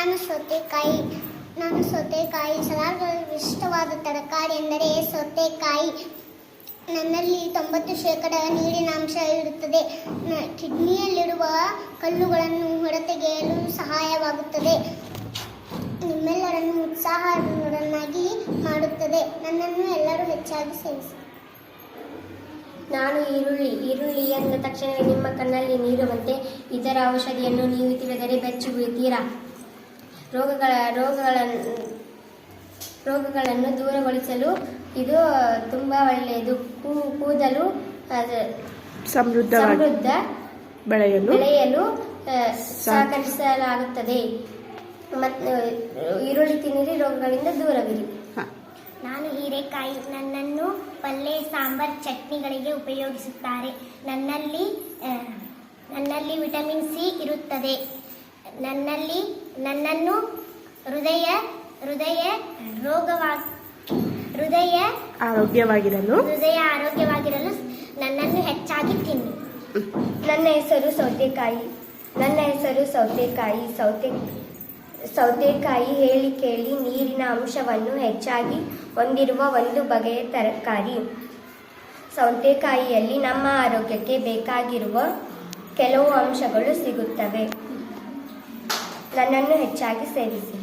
ನಾನು ಸೌತೆಕಾಯಿ. ಸಲಾಡ್ಗಳಲ್ಲಿ ಇಷ್ಟವಾದ ತರಕಾರಿ ಎಂದರೆ ಸೌತೆಕಾಯಿ. ನನ್ನಲ್ಲಿ 90% ನೀರಿನಾಂಶ ಇರುತ್ತದೆ. ಕಿಡ್ನಿಯಲ್ಲಿರುವ ಕಲ್ಲುಗಳನ್ನು ಹೊರತೆಗೆಯಲು ಸಹಾಯವಾಗುತ್ತದೆ. ನಿಮ್ಮೆಲ್ಲರನ್ನು ಉತ್ಸಾಹವನ್ನಾಗಿ ಮಾಡುತ್ತದೆ. ನನ್ನನ್ನು ಎಲ್ಲರೂ ಹೆಚ್ಚಾಗಿ ಸೇವಿಸಿ. ನಾನು ಈರುಳ್ಳಿ ಎಂದ ತಕ್ಷಣವೇ ನಿಮ್ಮ ಕಣ್ಣಲ್ಲಿ ನೀರುವಂತೆ ಇದರ ಔಷಧಿಯನ್ನು ನೀವು ತಿಳಿದರೆ ಬೆಚ್ಚಿ ಬೀಳ್ತೀರಾ. ರೋಗಗಳನ್ನು ದೂರಗೊಳಿಸಲು ಇದು ತುಂಬ ಒಳ್ಳೆಯದು. ಕೂದಲು ಸಮೃದ್ಧ ಬೆಳೆಯಲು ಸಹಕರಿಸಲಾಗುತ್ತದೆ. ಈರುಳ್ಳಿ ತಿನ್ನಿರಿ, ರೋಗಗಳಿಂದ ದೂರವಿರಿ. ನಾನು ಹೀರೆಕಾಯಿ. ನನ್ನನ್ನು ಪಲ್ಯ, ಸಾಂಬಾರ್, ಚಟ್ನಿಗಳಿಗೆ ಉಪಯೋಗಿಸುತ್ತಾರೆ. ನನ್ನಲ್ಲಿ ವಿಟಮಿನ್ ಸಿ ಇರುತ್ತದೆ. ನನ್ನನ್ನು ಹೃದಯ ಆರೋಗ್ಯವಾಗಿರಲು ನನ್ನನ್ನು ಹೆಚ್ಚಾಗಿ ತಿನ್ನಿ. ನನ್ನ ಹೆಸರು ಸೌತೆಕಾಯಿ ಹೇಳಿ ಕೇಳಿ ನೀರಿನ ಅಂಶವನ್ನು ಹೆಚ್ಚಾಗಿ ಹೊಂದಿರುವ ಒಂದು ಬಗೆಯ ತರಕಾರಿ. ಸೌತೆಕಾಯಿಯಲ್ಲಿ ನಮ್ಮ ಆರೋಗ್ಯಕ್ಕೆ ಬೇಕಾಗಿರುವ ಕೆಲವು ಅಂಶಗಳು ಸಿಗುತ್ತವೆ. ನನ್ನನ್ನು ಹೆಚ್ಚಾಗಿ ಸೇವಿಸಿ.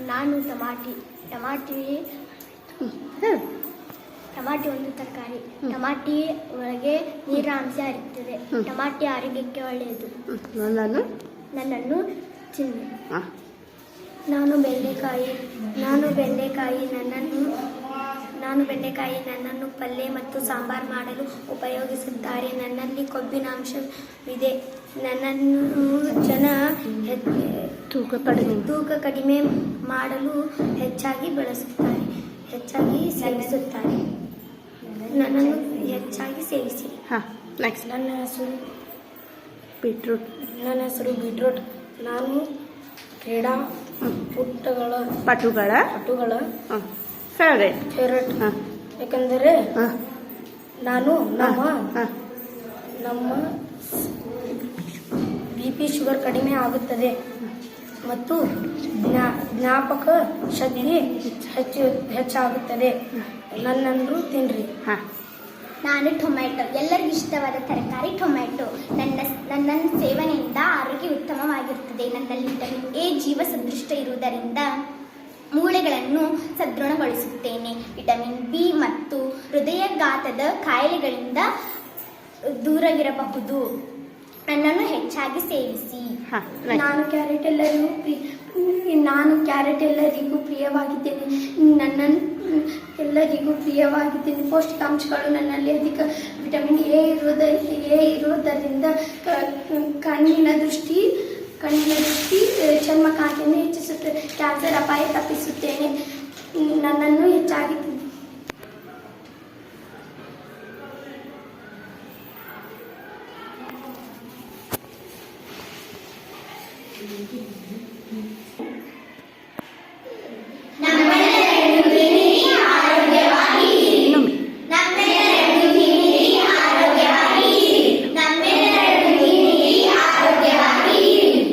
ನಾನು ಟಮಾಟಿ ಒಂದು ತರಕಾರಿ. ಟಮಾಟಿ ಒಳಗೆ ನೀರಿನಾಂಶ ಇರುತ್ತದೆ. ಟಮಾಟಿ ಆರೋಗ್ಯಕ್ಕೆ ಒಳ್ಳೆಯದು. ನನ್ನನ್ನು ತಿನ್ನಿ. ನಾನು ಬೆಂಡೆಕಾಯಿ. ನನ್ನನ್ನು ಪಲ್ಯ ಮತ್ತು ಸಾಂಬಾರ್ ಮಾಡಲು ಉಪಯೋಗಿಸುತ್ತಾರೆ. ನನ್ನಲ್ಲಿ ಕೊಬ್ಬಿನಾಂಶವಿದೆ. ನನ್ನನ್ನು ಜನ ತೂಕ ಕಡಿಮೆ ಮಾಡಲು ಹೆಚ್ಚಾಗಿ ಸೇವಿಸುತ್ತಾರೆ. ನನ್ನನ್ನು ಹೆಚ್ಚಾಗಿ ಸೇವಿಸಿ. ನನ್ನ ಹೆಸರು ಬೀಟ್ರೂಟ್. ನಾನು ಕ್ರೀಡಾ ಪಟುಗಳ ಫೇವರೇಟ್. ಯಾಕಂದರೆ ನಾನು ನಮ್ಮ BP ಶುಗರ್ ಕಡಿಮೆ ಆಗುತ್ತದೆ ಮತ್ತು ಜ್ಞಾಪಕ ಶಕ್ತಿ ಹೆಚ್ಚಾಗುತ್ತದೆ. ನನ್ನನ್ನು ತಿನ್ನಿರಿ. ನಾನು ಟೊಮ್ಯಾಟೊ. ಎಲ್ಲರಿಗೂ ಇಷ್ಟವಾದ ತರಕಾರಿ ಟೊಮ್ಯಾಟೊ. ನನ್ನ ಸೇವನೆಯಿಂದ ಆರೋಗ್ಯ ಉತ್ತಮವಾಗಿರುತ್ತದೆ. ನನ್ನಲ್ಲಿ ವಿಟಮಿನ್ ಎ ಜೀವ ಸದೃಷ್ಟ ಇರುವುದರಿಂದ ಮೂಳೆಗಳನ್ನು ಸದೃಢಗೊಳಿಸುತ್ತೇನೆ. ವಿಟಮಿನ್ ಬಿ ಮತ್ತು ಹೃದಯಾಘಾತದ ಕಾಯಿಲೆಗಳಿಂದ ದೂರವಿರಬಹುದು. ನನ್ನನ್ನು ಹೆಚ್ಚಾಗಿ ಸೇವಿಸಿ. ನಾನು ಕ್ಯಾರೆಟ್ ಎಲ್ಲರಿಗೂ ಪ್ರಿಯವಾಗಿದ್ದೇನೆ. ಪೌಷ್ಟಿಕಾಂಶಗಳು ನನ್ನಲ್ಲಿ ಅಧಿಕ ವಿಟಮಿನ್ ಎ ಇರುವುದರಿಂದ ಕಣ್ಣಿನ ದೃಷ್ಟಿ ಚರ್ಮಕಾಂತಿಯನ್ನು ಹೆಚ್ಚಿಸುತ್ತದೆ. ಕ್ಯಾನ್ಸರ್ ಅಪಾಯ ತಪ್ಪಿಸುತ್ತೇನೆ.